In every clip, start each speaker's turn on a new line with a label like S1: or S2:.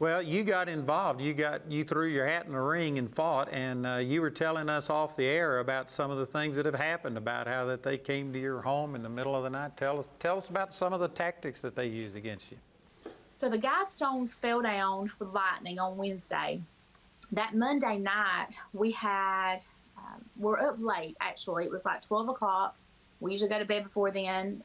S1: Well, you got involved. You threw your hat in the ring and fought, and you were telling us off the air about some of the things that have happened, about how that they came to your home in the middle of the night. Tell us about some of the tactics that they used against you.
S2: So the guidestones fell down with lightning on Wednesday. That Monday night, we're up late, actually. It was like 12 o'clock. We usually go to bed before then.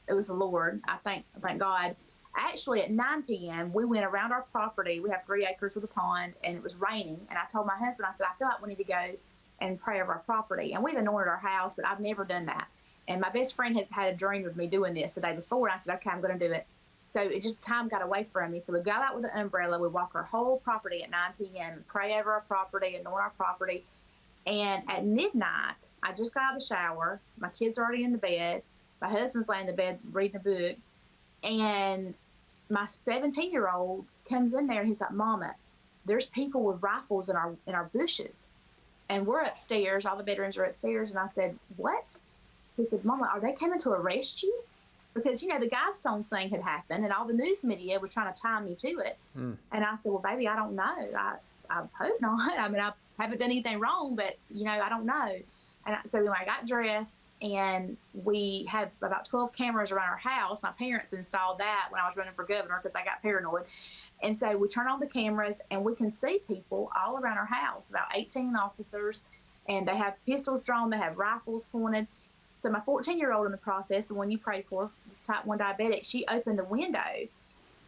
S2: It was the Lord, thank God. Actually, at 9 p.m., we went around our property. We have 3 acres with a pond, and it was raining. And I told my husband, I said, I feel like we need to go and pray over our property. And we've anointed our house, but I've never done that. And my best friend had a dream of me doing this the day before. And I said, okay, I'm going to do it. So time got away from me. So we got out with an umbrella. We walk our whole property at 9 p.m., pray over our property, anoint our property. And at midnight, I just got out of the shower. My kids are already in the bed. My husband's laying in the bed reading a book. And my 17-year-old comes in there and he's like, Mama, there's people with rifles in our bushes. And we're upstairs. All the bedrooms are upstairs. And I said, what? He said, Mama, are they coming to arrest you? Because, the Guidestones thing had happened and all the news media was trying to tie me to it. And I said, well, baby, I don't know. I hope not. I mean, I haven't done anything wrong, but, I don't know. And so I got dressed, and we have about 12 cameras around our house. My parents installed that when I was running for governor because I got paranoid. And so we turn on the cameras, and we can see people all around our house, about 18 officers, and they have pistols drawn. They have rifles pointed. So my 14-year-old in the process, the one you prayed for, this type 1 diabetic, she opened the window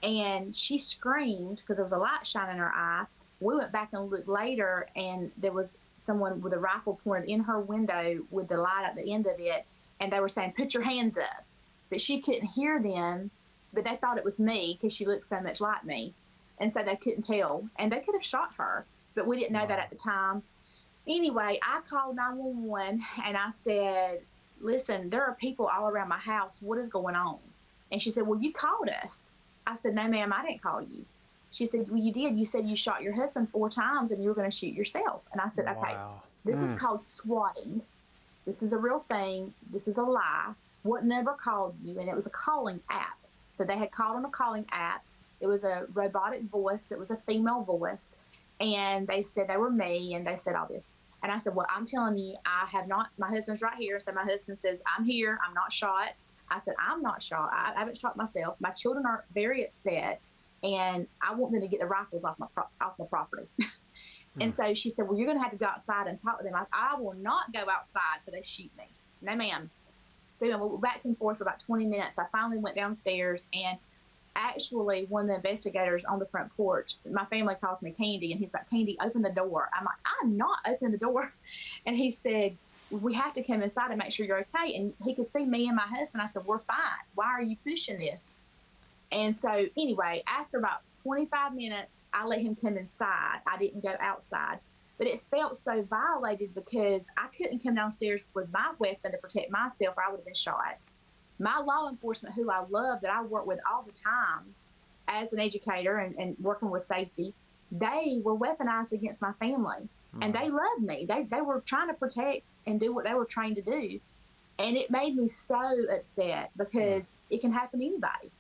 S2: and she screamed because there was a light shining in her eye. We went back and looked later, and there was someone with a rifle pointed in her window with the light at the end of it, and they were saying, put your hands up. But she couldn't hear them, but they thought it was me because she looked so much like me. And so they couldn't tell. And they could have shot her, but we didn't know that at the time. Anyway, I called 911, and I said, listen, there are people all around my house. What is going on? And she said, well, you called us. I said, no, ma'am, I didn't call you. She said, well, you did. You said you shot your husband 4 times and you were going to shoot yourself. And I said, okay, this is called swatting. This is a real thing. This is a lie. What number called you? And it was a calling app. So they had called on a calling app. It was a robotic voice that was a female voice. And they said they were me, and they said all this. And I said, well, I'm telling you, I have not, my husband's right here. So my husband says, I'm here. I'm not shot. I said, I'm not shot. I haven't shot myself. My children are very upset, and I want them to get the rifles off the property. And so she said, well, you're going to have to go outside and talk to them. I will not go outside till they shoot me. No, ma'am. So we went back and forth for about 20 minutes. I finally went downstairs, and actually, one of the investigators on the front porch, my family calls me Candy, and he's like, Candy, open the door. I'm like, I'm not opening the door. And he said, we have to come inside and make sure you're okay. And he could see me and my husband. I said, we're fine. Why are you pushing this? And so anyway, after about 25 minutes, I let him come inside. I didn't go outside. But it felt so violated because I couldn't come downstairs with my weapon to protect myself, or I would have been shot. My law enforcement, who I love, that I work with all the time as an educator and working with safety, they were weaponized against my family. And they loved me. They were trying to protect and do what they were trained to do. And it made me so upset because it can happen to anybody.